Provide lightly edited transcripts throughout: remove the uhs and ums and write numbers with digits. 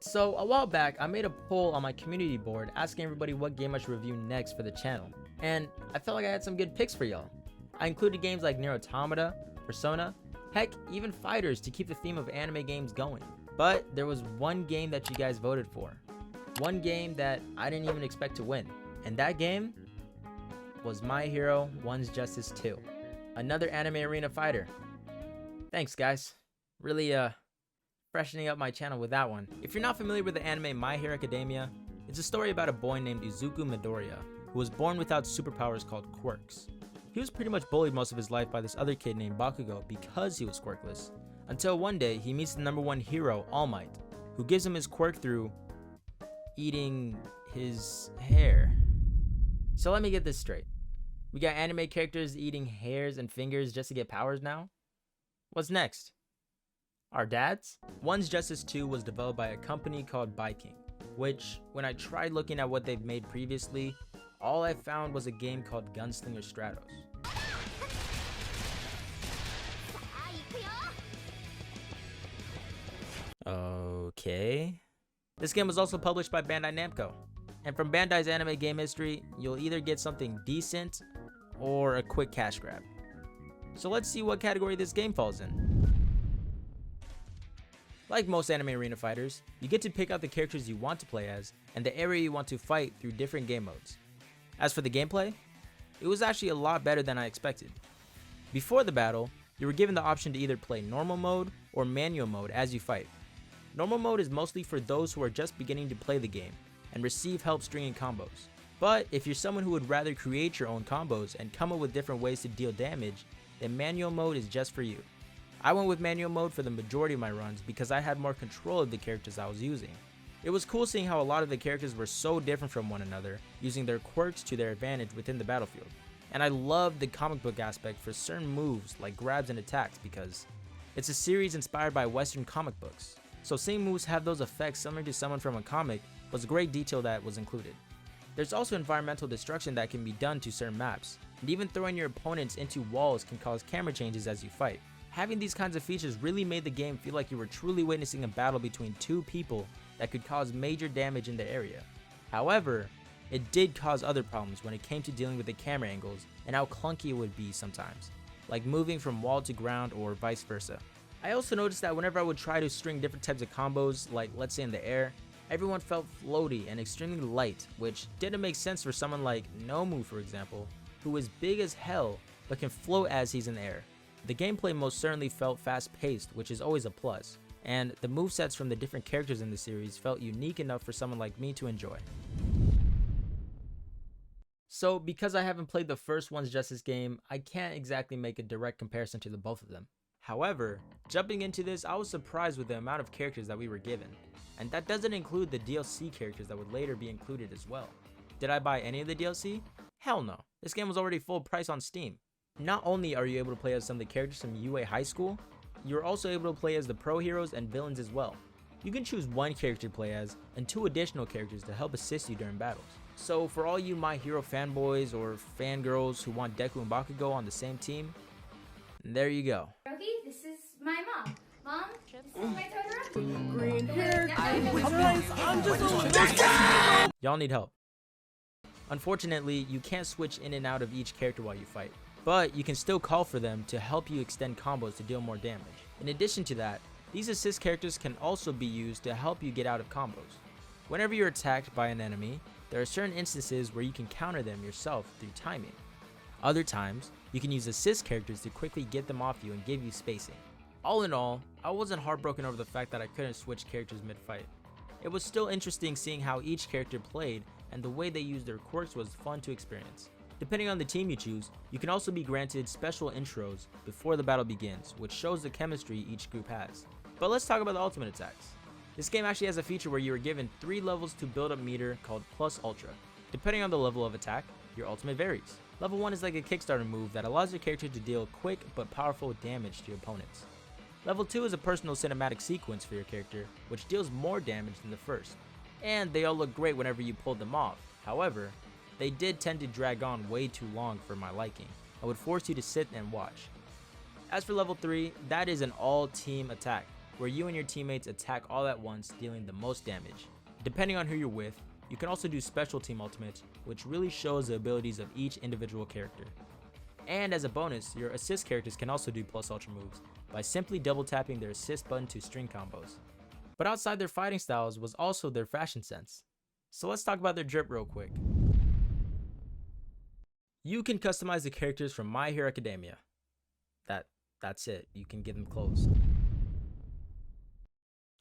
So a while back, I made a poll on my community board asking everybody what game I should review next for the channel, and I felt like I had some good picks for y'all. I included games like Nier Automata, Persona, heck, even Fighters to keep the theme of anime games going. But there was one game that you guys voted for. One game that I didn't even expect to win. And that game was My Hero One's Justice 2. Another anime arena fighter. Thanks guys. Really freshening up my channel with that one. If you're not familiar with the anime My Hero Academia, it's a story about a boy named Izuku Midoriya, who was born without superpowers called quirks. He was pretty much bullied most of his life by this other kid named Bakugo because he was quirkless, until one day he meets the #1 hero, All Might, who gives him his quirk through eating his hair. So let me get this straight. We got anime characters eating hairs and fingers just to get powers now? What's next? Our dads? One's Justice 2 was developed by a company called Byking, which, when I tried looking at what they've made previously, all I found was a game called Gunslinger Stratos. Okay. This game was also published by Bandai Namco, and from Bandai's anime game history, you'll either get something decent or a quick cash grab. So let's see what category this game falls in. Like most anime arena fighters, you get to pick out the characters you want to play as and the area you want to fight through different game modes. As for the gameplay, it was actually a lot better than I expected. Before the battle, you were given the option to either play normal mode or manual mode as you fight. Normal mode is mostly for those who are just beginning to play the game and receive help stringing combos. But if you're someone who would rather create your own combos and come up with different ways to deal damage, then manual mode is just for you. I went with manual mode for the majority of my runs because I had more control of the characters I was using. It was cool seeing how a lot of the characters were so different from one another, using their quirks to their advantage within the battlefield. And I loved the comic book aspect for certain moves like grabs and attacks because it's a series inspired by Western comic books. So seeing moves have those effects similar to someone from a comic was a great detail that was included. There's also environmental destruction that can be done to certain maps, and even throwing your opponents into walls can cause camera changes as you fight. Having these kinds of features really made the game feel like you were truly witnessing a battle between two people that could cause major damage in the area. However, it did cause other problems when it came to dealing with the camera angles and how clunky it would be sometimes, like moving from wall to ground or vice versa. I also noticed that whenever I would try to string different types of combos, like let's say in the air, everyone felt floaty and extremely light, which didn't make sense for someone like Nomu, for example, who is big as hell but can float as he's in the air. The gameplay most certainly felt fast-paced, which is always a plus, and the movesets from the different characters in the series felt unique enough for someone like me to enjoy. So because I haven't played the first One's Justice game, I can't exactly make a direct comparison to the both of them. However, jumping into this, I was surprised with the amount of characters that we were given, and that doesn't include the DLC characters that would later be included as well. Did I buy any of the DLC? Hell no, this game was already full price on Steam. Not only are you able to play as some of the characters from UA High School, you're also able to play as the pro heroes and villains as well. You can choose one character to play as and 2 additional characters to help assist you during battles. So for all you My Hero fanboys or fangirls who want Deku and Bakugo on the same team, there you go. Rogi, this is my mom. Mom, this is my Totoro. Green hair. I'm Y'all need help. Unfortunately, you can't switch in and out of each character while you fight, but you can still call for them to help you extend combos to deal more damage. In addition to that, these assist characters can also be used to help you get out of combos. Whenever you're attacked by an enemy, there are certain instances where you can counter them yourself through timing. Other times, you can use assist characters to quickly get them off you and give you spacing. All in all, I wasn't heartbroken over the fact that I couldn't switch characters mid-fight. It was still interesting seeing how each character played, and the way they used their quirks was fun to experience. Depending on the team you choose, you can also be granted special intros before the battle begins, which shows the chemistry each group has. But let's talk about the ultimate attacks. This game actually has a feature where you are given 3 levels to build up meter called Plus Ultra. Depending on the level of attack, your ultimate varies. Level 1 is like a Kickstarter move that allows your character to deal quick but powerful damage to your opponents. Level 2 is a personal cinematic sequence for your character, which deals more damage than the first. And they all look great whenever you pull them off. However, they did tend to drag on way too long for my liking. I would force you to sit and watch. As for level 3, that is an all-team attack. where you and your teammates attack all at once, dealing the most damage. Depending on who you're with, you can also do special team ultimates, which really shows the abilities of each individual character. And as a bonus, your assist characters can also do plus ultra moves by simply double tapping their assist button to string combos. But outside their fighting styles was also their fashion sense. So let's talk about their drip real quick. You can customize the characters from My Hero Academia. That's it, you can give them clothes.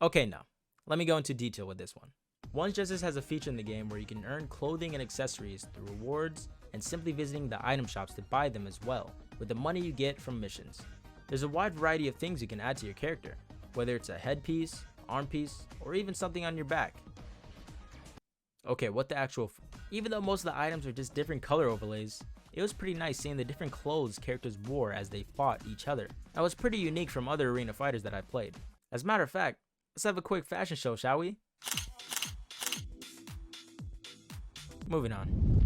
Okay, now, let me go into detail with this one. One's Justice has a feature in the game where you can earn clothing and accessories through rewards and simply visiting the item shops to buy them as well, with the money you get from missions. There's a wide variety of things you can add to your character, whether it's a headpiece, arm piece, or even something on your back. Okay, what the actual even though most of the items are just different color overlays, it was pretty nice seeing the different clothes characters wore as they fought each other. That was pretty unique from other arena fighters that I've played. As a matter of fact, let's have a quick fashion show, shall we? Moving on.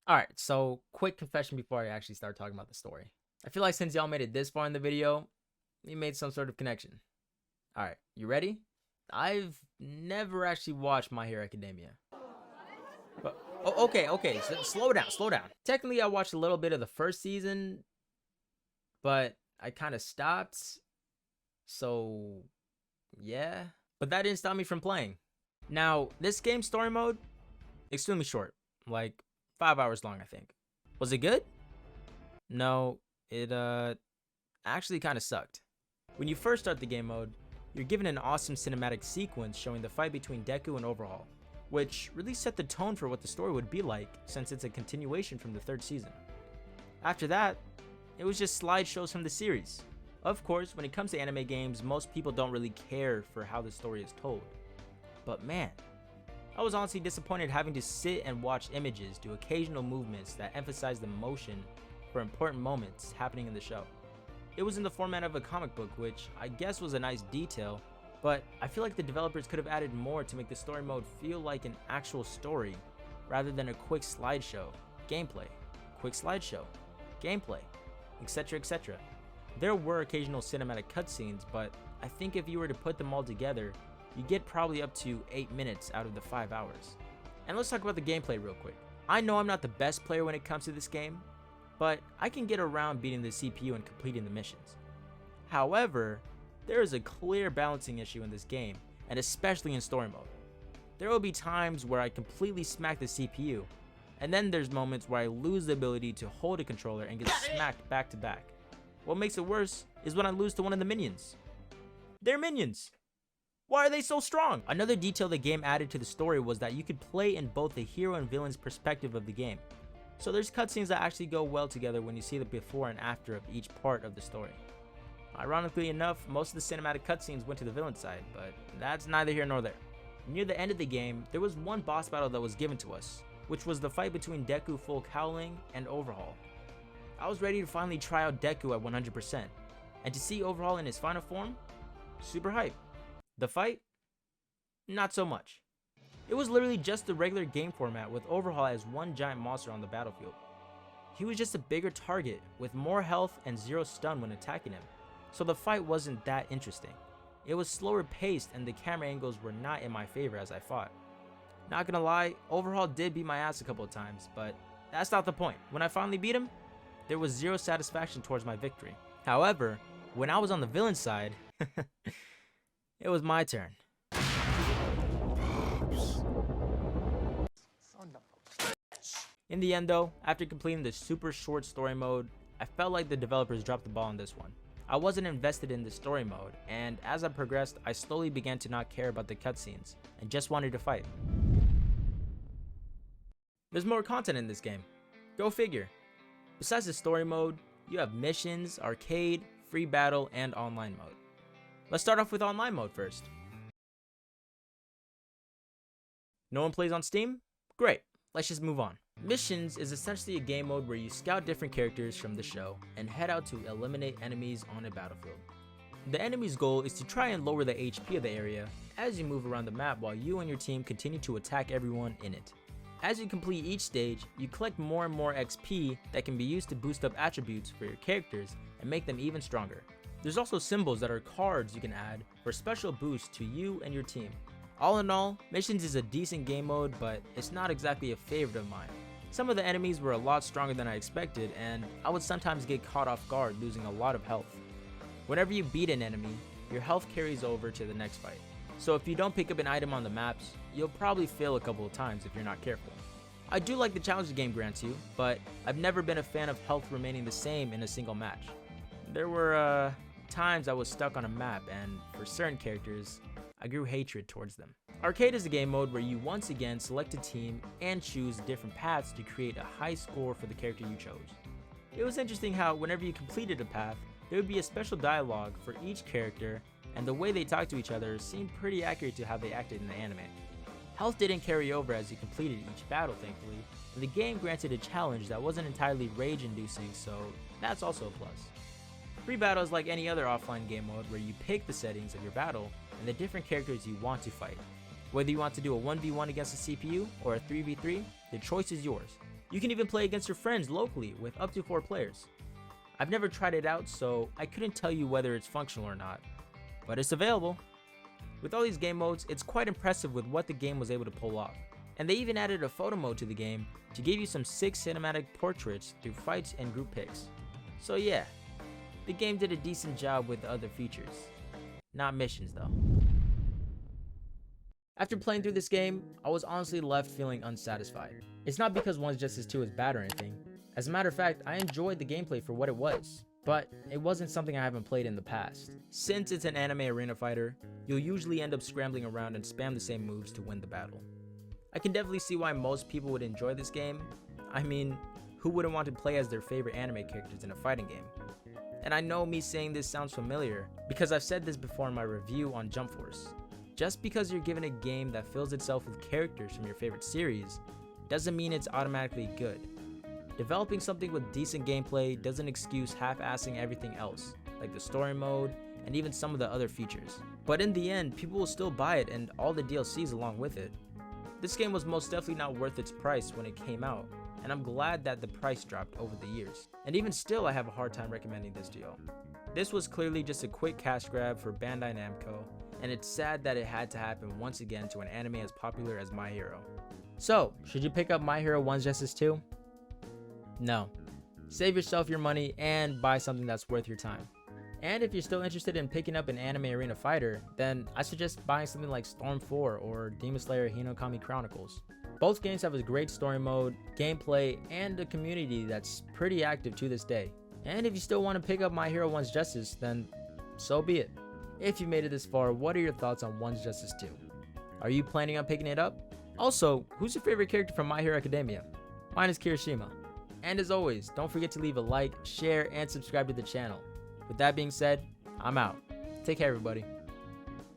Alright, so quick confession before I actually start talking about the story. I feel like since y'all made it this far in the video, you made some sort of connection. Alright, you ready? I've never actually watched My Hero Academia. But, okay, so slow down. Technically, I watched a little bit of the first season, but I kind of stopped. So, yeah. But that didn't stop me from playing. Now, this game's story mode, extremely short, like 5 hours long, I think. Was it good? No, it actually kind of sucked. When you first start the game mode, you're given an awesome cinematic sequence showing the fight between Deku and Overhaul, which really set the tone for what the story would be like since it's a continuation from the third season. After that, it was just slideshows from the series. Of course, when it comes to anime games, most people don't really care for how the story is told. But man, I was honestly disappointed having to sit and watch images do occasional movements that emphasize the motion for important moments happening in the show. It was in the format of a comic book, which I guess was a nice detail, but I feel like the developers could have added more to make the story mode feel like an actual story, rather than a quick slideshow, gameplay, quick slideshow, gameplay, etc, etc. There were occasional cinematic cutscenes, but I think if you were to put them all together, you get probably up to 8 minutes out of the 5 hours. And let's talk about the gameplay real quick. I know I'm not the best player when it comes to this game, but I can get around beating the CPU and completing the missions. However, there is a clear balancing issue in this game, and especially in story mode. There will be times where I completely smack the CPU, and then there's moments where I lose the ability to hold a controller and get smacked back to back. What makes it worse is when I lose to one of the minions. They're minions! Why are they so strong? Another detail the game added to the story was that you could play in both the hero and villain's perspective of the game. So there's cutscenes that actually go well together when you see the before and after of each part of the story. Ironically enough, most of the cinematic cutscenes went to the villain side, but that's neither here nor there. Near the end of the game, there was one boss battle that was given to us, which was the fight between Deku Full Howling and Overhaul. I was ready to finally try out Deku at 100%, and to see Overhaul in his final form, super hype. The fight? Not so much. It was literally just the regular game format with Overhaul as one giant monster on the battlefield. He was just a bigger target with more health and 0 stun when attacking him, so the fight wasn't that interesting. It was slower paced and the camera angles were not in my favor as I fought. Not gonna lie, Overhaul did beat my ass a couple of times, but that's not the point. When I finally beat him, there was 0 satisfaction towards my victory. However, when I was on the villain side, it was my turn. In the end though, after completing the super short story mode, I felt like the developers dropped the ball on this one. I wasn't invested in the story mode, and as I progressed, I slowly began to not care about the cutscenes, and just wanted to fight. There's more content in this game. Go figure. Besides the story mode, you have missions, arcade, free battle, and online mode. Let's start off with online mode first. No one plays on Steam? Great, let's just move on. Missions is essentially a game mode where you scout different characters from the show and head out to eliminate enemies on a battlefield. The enemy's goal is to try and lower the HP of the area as you move around the map while you and your team continue to attack everyone in it. As you complete each stage, you collect more and more XP that can be used to boost up attributes for your characters and make them even stronger. There's also symbols that are cards you can add for special boosts to you and your team. All in all, Missions is a decent game mode, but it's not exactly a favorite of mine. Some of the enemies were a lot stronger than I expected, and I would sometimes get caught off guard, losing a lot of health. Whenever you beat an enemy, your health carries over to the next fight. So if you don't pick up an item on the maps, you'll probably fail a couple of times if you're not careful. I do like the challenge the game grants you, but I've never been a fan of health remaining the same in a single match. There were times I was stuck on a map, and for certain characters, I grew hatred towards them. Arcade is a game mode where you once again select a team and choose different paths to create a high score for the character you chose. It was interesting how whenever you completed a path, there would be a special dialogue for each character, and the way they talked to each other seemed pretty accurate to how they acted in the anime. Health didn't carry over as you completed each battle, thankfully, and the game granted a challenge that wasn't entirely rage-inducing, so that's also a plus. Free battle is like any other offline game mode where you pick the settings of your battle and the different characters you want to fight. Whether you want to do a 1v1 against a CPU or a 3v3, the choice is yours. You can even play against your friends locally with up to 4 players. I've never tried it out, so I couldn't tell you whether it's functional or not, but it's available. With all these game modes, it's quite impressive with what the game was able to pull off. And they even added a photo mode to the game to give you some sick cinematic portraits through fights and group picks. So yeah, the game did a decent job with the other features. Not missions though. After playing through this game, I was honestly left feeling unsatisfied. It's not because One's Justice 2 is bad or anything. As a matter of fact, I enjoyed the gameplay for what it was, but it wasn't something I haven't played in the past. Since it's an anime arena fighter, you'll usually end up scrambling around and spam the same moves to win the battle. I can definitely see why most people would enjoy this game. I mean, who wouldn't want to play as their favorite anime characters in a fighting game? And I know me saying this sounds familiar because I've said this before in my review on Jump Force. Just because you're given a game that fills itself with characters from your favorite series doesn't mean it's automatically good. Developing something with decent gameplay doesn't excuse half-assing everything else, like the story mode and even some of the other features. But in the end, people will still buy it and all the DLCs along with it. This game was most definitely not worth its price when it came out, and I'm glad that the price dropped over the years. And even still, I have a hard time recommending this to y'all. This was clearly just a quick cash grab for Bandai Namco, and it's sad that it had to happen once again to an anime as popular as My Hero. So, should you pick up My Hero One's Justice 2? No. Save yourself your money and buy something that's worth your time. And if you're still interested in picking up an anime arena fighter, then I suggest buying something like Storm 4 or Demon Slayer Hinokami Chronicles. Both games have a great story mode, gameplay, and a community that's pretty active to this day. And if you still want to pick up My Hero One's Justice, then so be it. If you made it this far, what are your thoughts on One's Justice 2? Are you planning on picking it up? Also, who's your favorite character from My Hero Academia? Mine is Kirishima. And as always, don't forget to leave a like, share, and subscribe to the channel. With that being said, I'm out. Take care, everybody.